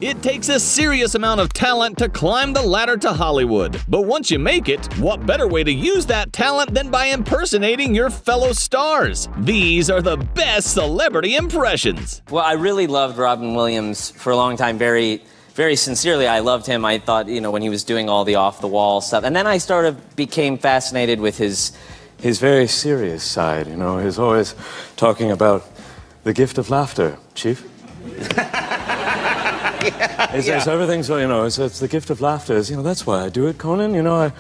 It takes a serious amount of talent to climb the ladder to Hollywood. But once you make it, what better way to use that talent than by impersonating your fellow stars? These are the best celebrity impressions. Well, I really loved Robin Williams for a long time, very sincerely. I loved him. I thought, when he was doing all the off-the-wall stuff. And then I became fascinated with his very serious side, He's always talking about the gift of laughter, Chief. It's everything, so, it's the gift of laughter. That's why I do it, Conan. I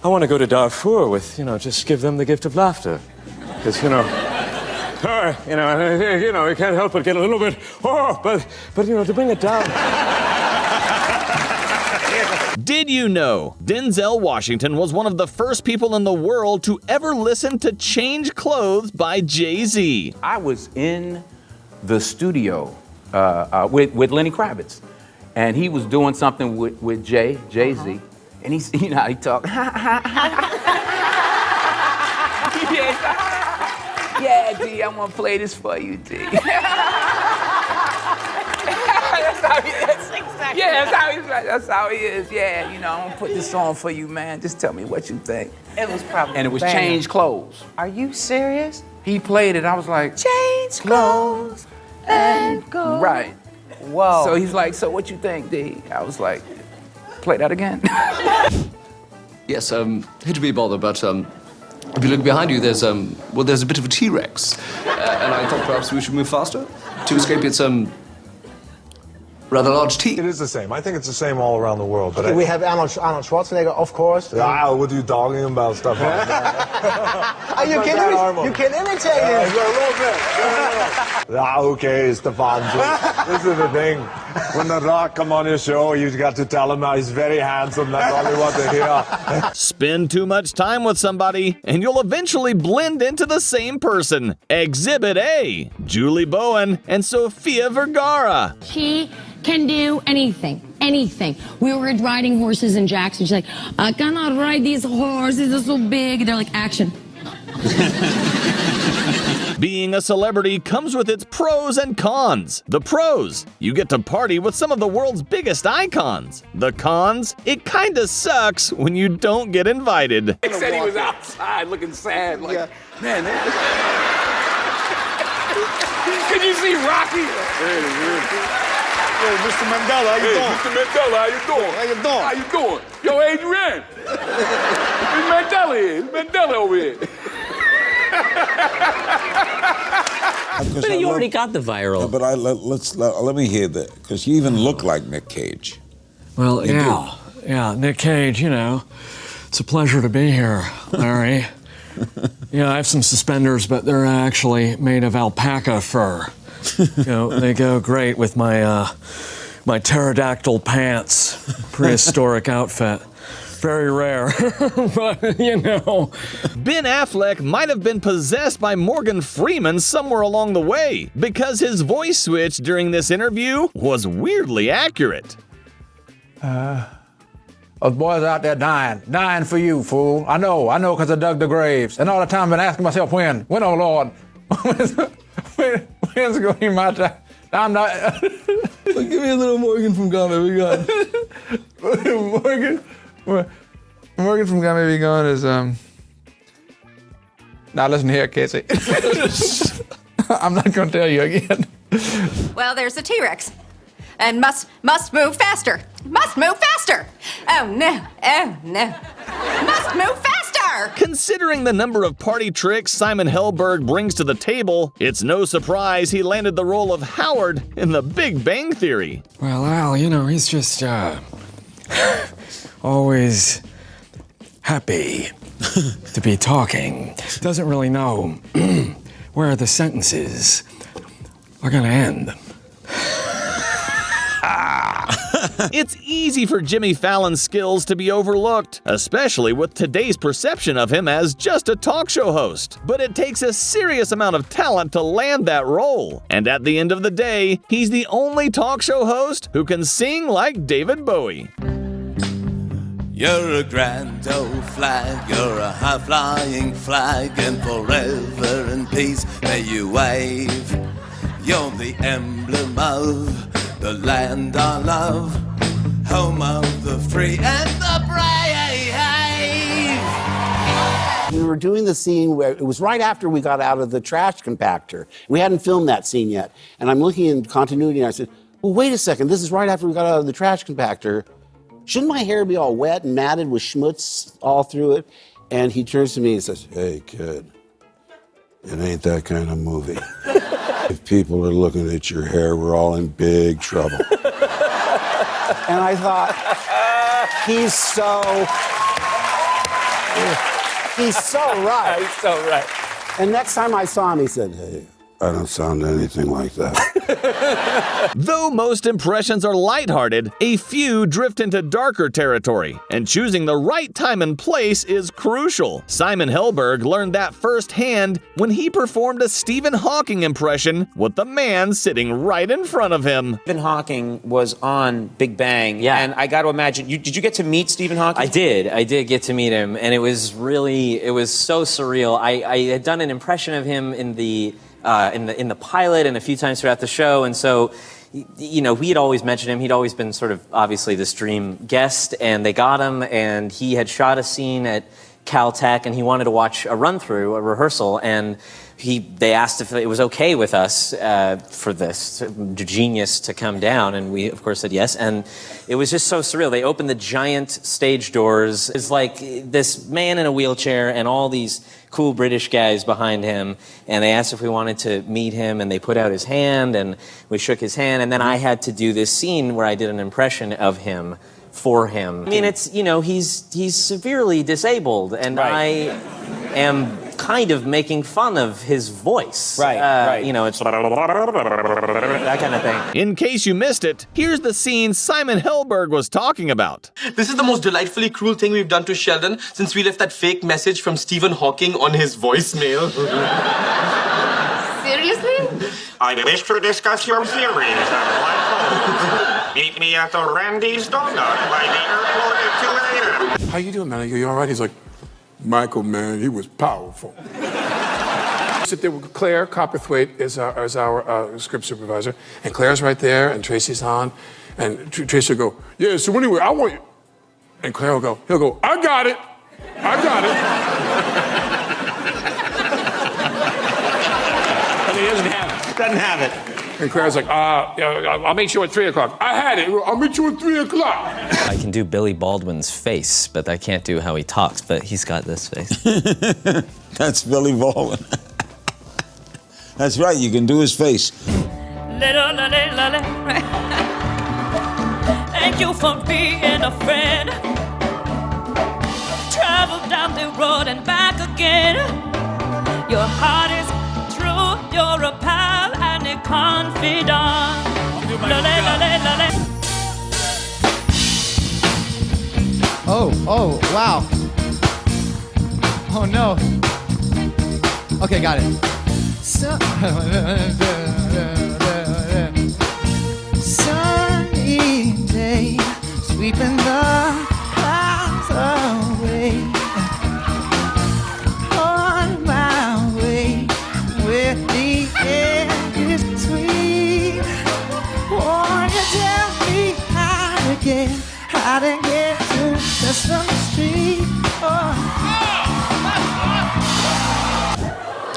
want to go to Darfur with, just give them the gift of laughter. Because, you can't help but get a little bit, but to bring it down. Did you know Denzel Washington was one of the first people in the world to ever listen to Change Clothes by Jay-Z? I was in the studio with Lenny Kravitz, and he was doing something with Jay-Z, and he talked. Yeah, D, I'm gonna play this for you, D. That's how he is. Yeah, that's how he is. Yeah, I'm gonna put this on for you, man. Just tell me what you think. It was probably And it was Change Clothes. Are you serious? He played it. I was like, Change clothes and go. Right. Whoa. So he's like, so what you think, D? I was like, play that again. Yes, hate to be bothered, but if you look behind you, there's a bit of a T-Rex, and I thought perhaps we should move faster to escape its rather large teeth. It is the same. I think it's the same all around the world. But we have Arnold Schwarzenegger, of course. Yeah, what are you talking about stuff like that? You can imitate him. A little bit. Okay, Stefan. This is the thing. When The Rock come on your show, you got to tell him how he's very handsome. That's all they want to hear. Spend too much time with somebody, and you'll eventually blend into the same person. Exhibit A, Julie Bowen and Sofia Vergara. She can do anything. We were riding horses in Jackson. She's like, I cannot ride these horses, they're so big. They're like, action. Being a celebrity comes with its pros and cons. The pros, you get to party with some of the world's biggest icons. The cons, it kinda sucks when you don't get invited. He said he was outside looking sad, like, man. Can you see Rocky? Yo, Mr. Mandela, how you doing? Mr. Mandela, how you doing? Yo, Adrian. It's Mandela here. It's Mandela over here. But you already got the viral. No, but let me hear that, because you even look like Nick Cage. Well, yeah, Nick Cage, it's a pleasure to be here, Larry. I have some suspenders, but they're actually made of alpaca fur. They go great with my pterodactyl pants, prehistoric outfit. Very rare, but Ben Affleck might have been possessed by Morgan Freeman somewhere along the way, because his voice switch during this interview was weirdly accurate. Those boys out there dying for you, fool. I know, because I dug the graves. And all the time I've been asking myself, when, oh Lord, when's it going to be my time? I'm not. Give me a little Morgan from Ghana, we got. Morgan from Ghana Be Gone is, Now listen here, Casey. I'm not going to tell you again. Well, there's a T-Rex. And must move faster. Must move faster. Oh no. Must move faster. Considering the number of party tricks Simon Helberg brings to the table, it's no surprise he landed the role of Howard in The Big Bang Theory. Well, Al, he's just, always happy to be talking. Doesn't really know where the sentences are gonna end. It's easy for Jimmy Fallon's skills to be overlooked, especially with today's perception of him as just a talk show host. But it takes a serious amount of talent to land that role. And at the end of the day, he's the only talk show host who can sing like David Bowie. You're a grand old flag, you're a high-flying flag, and forever in peace may you wave. You're the emblem of the land I love, home of the free and the brave. We were doing the scene where it was right after we got out of the trash compactor. We hadn't filmed that scene yet. And I'm looking in continuity and I said, well, wait a second, this is right after we got out of the trash compactor. Shouldn't my hair be all wet and matted with schmutz all through it? And he turns to me and says, hey, kid, it ain't that kind of movie. If people are looking at your hair, we're all in big trouble. And I thought, he's so right. He's so right. And next time I saw him, he said, hey, I don't sound anything like that. Though most impressions are lighthearted, a few drift into darker territory, and choosing the right time and place is crucial. Simon Helberg learned that firsthand when he performed a Stephen Hawking impression with the man sitting right in front of him. Stephen Hawking was on Big Bang, and I got to imagine, did you get to meet Stephen Hawking? I did get to meet him, and it was so surreal. I had done an impression of him in the pilot and a few times throughout the show, and so, you know, we had always mentioned him. He'd always been sort of obviously this dream guest, and they got him, and he had shot a scene at Caltech, and he wanted to watch a run-through, a rehearsal, and they asked if it was okay with us for this genius to come down, and we, of course, said yes. And it was just so surreal. They opened the giant stage doors. It's like this man in a wheelchair and all these cool British guys behind him, and they asked if we wanted to meet him, and they put out his hand, and we shook his hand, and then I had to do this scene where I did an impression of him for him. I mean, it's, you know, he's severely disabled, and I am kind of making fun of his voice. Right. You know, it's that kind of thing. In case you missed it, here's the scene Simon Helberg was talking about. This is the most delightfully cruel thing we've done to Sheldon since we left that fake message from Stephen Hawking on his voicemail. Seriously? I wish to discuss your theories on black holes. Meet me at the Randy's Donut by the airport at 2 a.m. How you doing, man? Are you all right? He's like, Michael, man, he was powerful. Sit there with Claire Copperthwaite is our script supervisor, and Claire's right there, and Tracy's on, and Tracy will go, yeah, so anyway, I want you, and Claire will go, he'll go, I got it. And he doesn't have it. And Claire's like, I'll meet you at 3 o'clock. I had it. I'll meet you at 3 o'clock. I can do Billy Baldwin's face, but I can't do how he talks, but he's got this face. That's Billy Baldwin. That's right, you can do his face. Thank you for being a friend. Travel down the road and back again. Your heart is true, you're a pal and a confidant. Oh, wow. Oh, no. Okay, got it. Sunny day, sweeping the clouds away. On my way, where the air is sweet. Won't you tell me how to get to the summer street? Oh.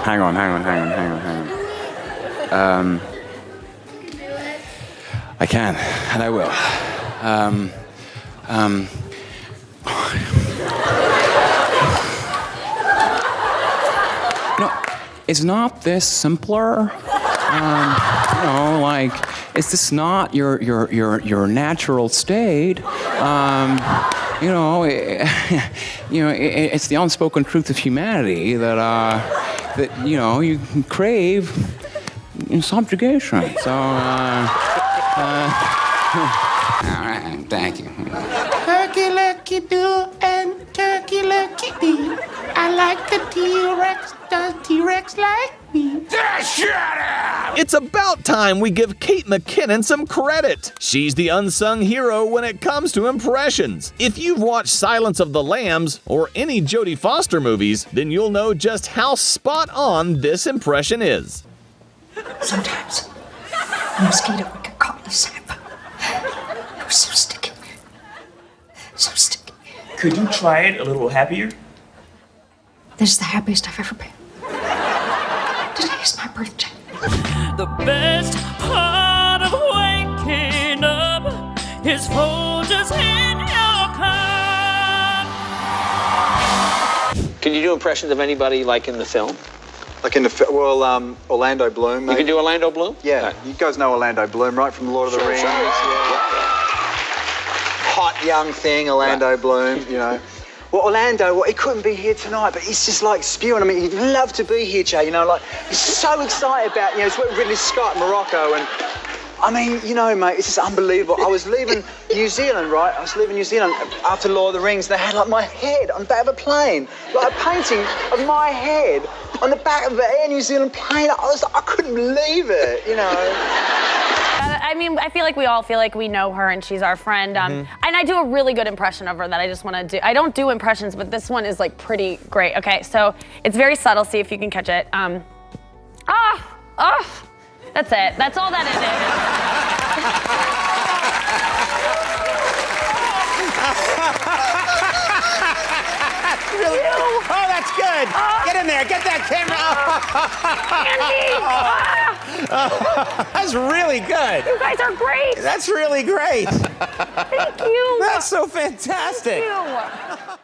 Hang on. I can, and I will. No, is not this simpler? Like, is this not your natural state? It's the unspoken truth of humanity that you can crave subjugation. So, all right, thank you. Turkey lucky do and turkey lucky do. I like the T-Rex, does T-Rex like me? Shut up! It's about time we give Kate McKinnon some credit. She's the unsung hero when it comes to impressions. If you've watched Silence of the Lambs or any Jodie Foster movies, then you'll know just how spot on this impression is. Sometimes a mosquito would get caught the sap. It was so sticky. So sticky. Could you try it a little happier? This is the happiest I've ever been. Today is my birthday. The best part of waking up is Folgers in your cup. Can you do impressions of anybody like in the film? Like in the Orlando Bloom. You can do Orlando Bloom? Yeah, you guys know Orlando Bloom, right, from Lord of the Rings. Sure. Hot young thing, Orlando Bloom. You know. Well, Orlando, he couldn't be here tonight, but he's just like spewing. I mean, he'd love to be here, Jay. You know, like he's so excited about. He's with Ridley Scott, Morocco, and I mean, mate, it's just unbelievable. I was leaving New Zealand, right? I was leaving New Zealand after Lord of the Rings. They had like my head on the back of a plane, like a painting of my head on the back of the Air New Zealand plane. I couldn't believe it, I mean, I feel like we all feel like we know her and she's our friend. And I do a really good impression of her that I just want to do. I don't do impressions, but this one is like pretty great. Okay, so it's very subtle. See if you can catch it. That's it. That's all that it is. Really? Oh, that's good. Get in there. Get that camera. That's really good. You guys are great. That's really great. Thank you. That's so fantastic. Thank you.